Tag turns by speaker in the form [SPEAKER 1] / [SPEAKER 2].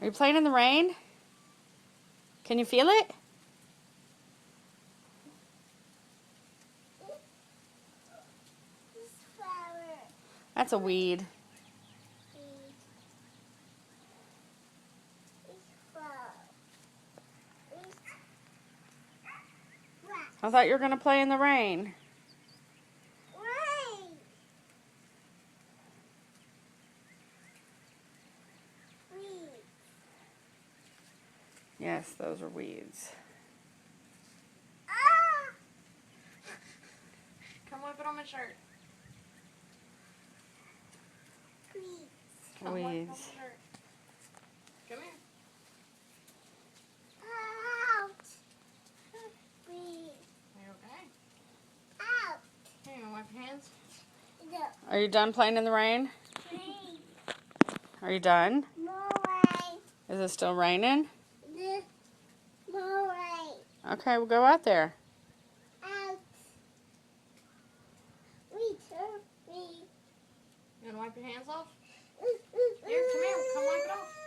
[SPEAKER 1] Are you playing in the rain? Can you feel it? That's a weed. I thought you were going to play in the rain. Yes, those are weeds.
[SPEAKER 2] Come wipe it on my shirt.
[SPEAKER 1] Weeds.
[SPEAKER 2] Come wipe it on my shirt. Come here. Are you okay? Here, you want to wipe your hands?
[SPEAKER 1] Are you done playing in the rain? Are you done? Is it still raining? Okay, we'll go out there.
[SPEAKER 2] You want to wipe your hands off? Here, come here. Come wipe it off.